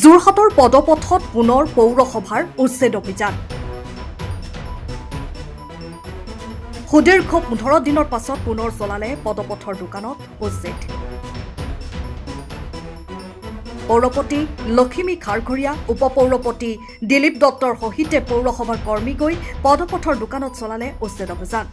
যোৰহাটৰ পদপথত পুনৰ পৌৰসভাৰ উচ্ছেদ অভিযান। সুদীৰ্ঘ 15 দিনৰ পাছত পুনৰ চলালে পদপথৰ দোকানত উচ্ছেদ। পৌৰপতি লখিমী খাৰঘৰীয়া, উপপৌৰপতি দিলীপ দত্তৰ সহিতে পৌৰসভাৰ কৰ্মী গৈ পদপথৰ দোকানত চলালে উচ্ছেদ অভিযান।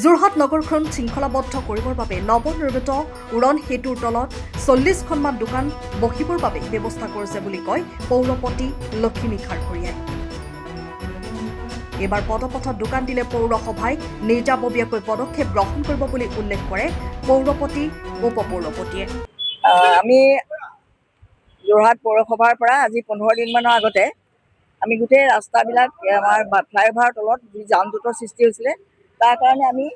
যোৰহাট নগৰখন শৃংখলাবদ্ধ কৰিবৰ বাবে নৱনিৰ্মিত উৰণ সেতুৰ তলত 40খনমান দোকান বহিবৰ বাবে ব্যৱস্থা কৰিছে বুলি কয় পৌৰপতি লখিমী খাৰঘৰীয়াই। এইবাৰ পদপথত দোকান দিলে পৌৰসভাই নিজাববীয়াকৈ পদক্ষেপ গ্ৰহণ কৰিব বুলি উল্লেখ কৰে পৌৰপতি উপপৌৰপতিয়ে। আমি যোৰহাট পৌৰসভাৰ পৰা আজি 15 দিনমানৰ আগতে আমি গোটেই ৰাস্তাবিলাক আমাৰ ফ্লাইঅভাৰৰ তলত যি যান জঁটৰ সৃষ্টি হৈছিলে তাৰ কাৰণে আমি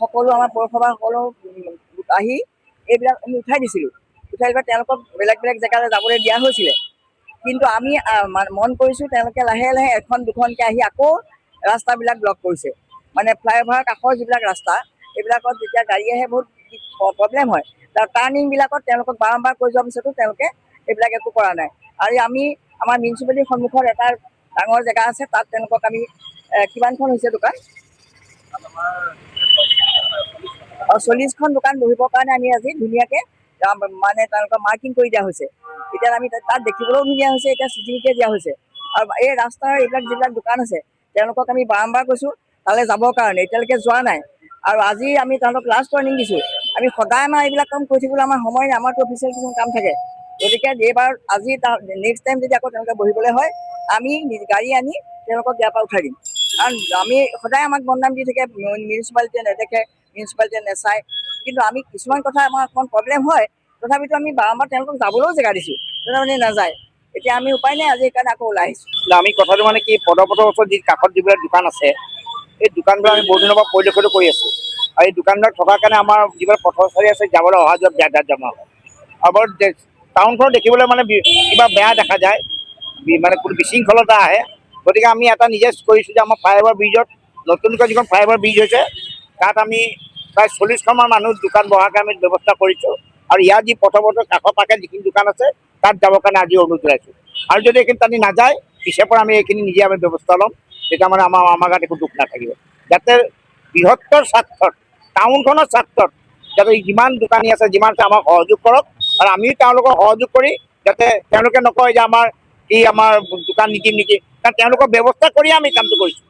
সকলো আমাৰ পৌৰসভাৰ সকলো আহি এইবিলাক আমি উঠাই দিছিলোঁ। উঠাই দিলে তেওঁলোকক বেলেগ বেলেগ জেগালৈ যাবলৈ দিয়া হৈছিলে, কিন্তু আমি মন কৰিছোঁ তেওঁলোকে লাহে লাহে এখন দুখনকৈ আহি আকৌ ৰাস্তাবিলাক ব্লক কৰিছে। মানে ফ্লাইঅভাৰৰ কাষৰ যিবিলাক ৰাস্তা এইবিলাকত যেতিয়া গাড়ী আহে বহুত প্ৰব্লেম হয়। টাৰ্ণিংবিলাকত তেওঁলোকক বাৰম্বাৰ কৈ যোৱাৰ পিছতো তেওঁলোকে এইবিলাক একো কৰা নাই। আৰু আমি আমাৰ মিউনিচিপালিটিৰ সন্মুখত এটা ডাঙৰ জেগা আছে, তাত তেওঁলোকক আমি কিমানখন হৈছে দোকান 40খন দোকান বহিবৰ কাৰণে আমি আজি ধুনীয়াকৈ মানে তেওঁলোকক মাৰ্কিং কৰি দিয়া হৈছে। এতিয়া আমি তাত দেখিবলৈও ধুনীয়া হৈছে, এতিয়া চিঠিকে দিয়া হৈছে। আৰু এই ৰাস্তাৰ এইবিলাক যিবিলাক দোকান আছে তেওঁলোকক আমি বাৰম্বাৰ কৈছোঁ তালৈ যাবৰ কাৰণে, এতিয়ালৈকে যোৱা নাই। আৰু আজি আমি তেওঁলোকক লাষ্ট ৱাৰ্ণিং দিছোঁ। আমি সদায় আমাৰ এইবিলাক কাম কৰি থাকিবলৈ আমাৰ সময় নাই, আমাৰতো অফিচিয়েল কিছুমান কাম থাকে। গতিকে এইবাৰ আজি নেক্সট টাইম যদি আকৌ তেওঁলোকে বহিবলৈ হয় আমি গাড়ী আনি তেওঁলোকক ইয়াৰ পৰা উঠাই দিম। কাৰণ আমি সদায় আমাক বদনাম দি থাকে, মিউনিচিপালিটিয়ে নেদেখে, মিউনিচিপালিটিয়ে নেচায়। কিন্তু আমি কিছুমান কথা আমাৰ অকণমান প্ৰব্লেম হয়, তথাপিতো আমি বাৰম্বাৰ তেওঁলোকক যাবলৈও জেগা দিছোঁ, তথাপিতো নাযায়। এতিয়া আমি উপায় নাই, আজি সেইকাৰণে আকৌ ওলাই আহিছোঁ। আমি কথাটো মানে কি, পদপথৰ ওচৰত যি কাষত যিবিলাক দোকান আছে এই দোকানবিলাক আমি বহু দিনৰ পৰা পৰিলক্ষিত কৰি আছোঁ। আৰু এই দোকানবিলাক থকাৰ কাৰণে আমাৰ যিবিলাক পথচাৰী আছে যাবলৈ অহা যোৱা ব্যাঘাত জমা হয়। আৰু টাউনখনত দেখিবলৈ মানে কিবা বেয়া দেখা যায়, মানে কোনো বিশৃংখলতা আহে। গতিকে আমি এটা নিজে কৰিছোঁ যে আমাৰ ফ্লাইঅভাৰ ব্ৰিজত নতুনকৈ যিখন ফ্লাইঅভাৰ ব্ৰিজ হৈছে তাত আমি প্ৰায় 40খনমান মানুহ দোকান বহাকৈ আমি ব্যৱস্থা কৰিছোঁ। আৰু ইয়াৰ যি পথপথৰ কাষৰ পাশে যিখিনি দোকান আছে তাত যাবৰ কাৰণে আজি অনুৰোধ জনাইছোঁ। আৰু যদি এইখিনি তাত নাযায় পিছৰ পৰা আমি এইখিনি নিজে আমি ব্যৱস্থা ল'ম, তেতিয়া মানে আমাৰ গাত একো দুখ নাথাকিব। যাতে বৃহত্তৰ স্বাৰ্থত, টাউনখনৰ স্বাৰ্থত যাতে যিমান দোকানী আছে যিমান আছে আমাক সহযোগ কৰক। আৰু আমিও তেওঁলোকক সহযোগ কৰি যাতে তেওঁলোকে নকয় যে আমাৰ দোকান নিদিম নেকি, কাৰণ তেওঁলোকৰ ব্যৱস্থা কৰিয়ে আমি কামটো কৰিছোঁ।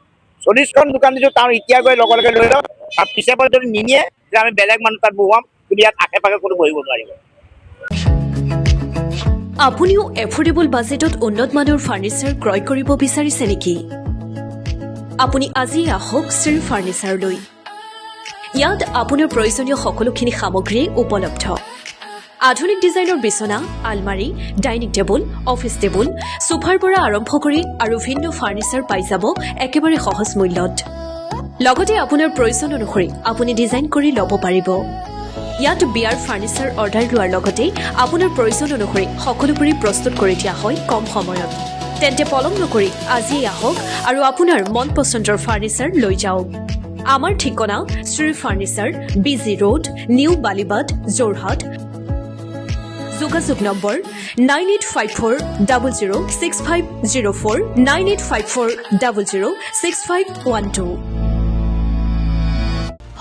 40খন দোকান দিছোঁ, তাৰ এতিয়া গৈ লগে লগে লৈ লওক। আৰু পিছে পৰা যদি নিনিয়ে তেতিয়া আমি বেলেগ মানুহ তাত বহুৱাম, কিন্তু ইয়াত আশে পাশে কোনো বহিব নোৱাৰিব। আপুনিও এফোৰ্ডেবল বাজেটত উন্নত মানৰ ফাৰ্নিচাৰ ক্ৰয় কৰিব বিচাৰিছে নেকি? আপুনি আজি আহক শ্ৰী ফাৰ্নিচাৰলৈ। ইয়াত আপোনাৰ প্ৰয়োজনীয় সকলোখিনি সামগ্ৰী উপলব্ধ। আধুনিক ডিজাইনৰ বিচনা, আলমাৰী, ডাইনিং টেবুল, অফিচ টেবুল, সোফাৰ পৰা আৰম্ভ কৰি আৰু ভিন্ন ফাৰ্নিচাৰ পাই যাব একেবাৰে সহজ মূল্যত। লগতে আপোনাৰ প্ৰয়োজন অনুসৰি আপুনি ডিজাইন কৰি ল'ব পাৰিব। ইয়াত বিয়াৰ ফাৰ্নিচাৰ অৰ্ডাৰ লোৱাৰ লগতে আপোনাৰ প্ৰয়োজন অনুসৰি সকলোবোৰে প্ৰস্তুত কৰি দিয়া হয় কম সময়ত। তেন্তে পলম নকৰি আজিয়ে আহক আৰু আপোনাৰ মন পচন্দৰ ফাৰ্নিচাৰ লৈ যাওক। আমাৰ ঠিকনা Shri furniture, BG road, new Balibad, Jorhat. যোগাযোগ নম্বৰ 9854006504, 9854006512।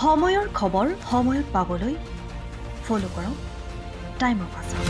সময়ৰ খবৰ সময়ত পাবলৈ ফলো কৰক টাইম অফ আছাম।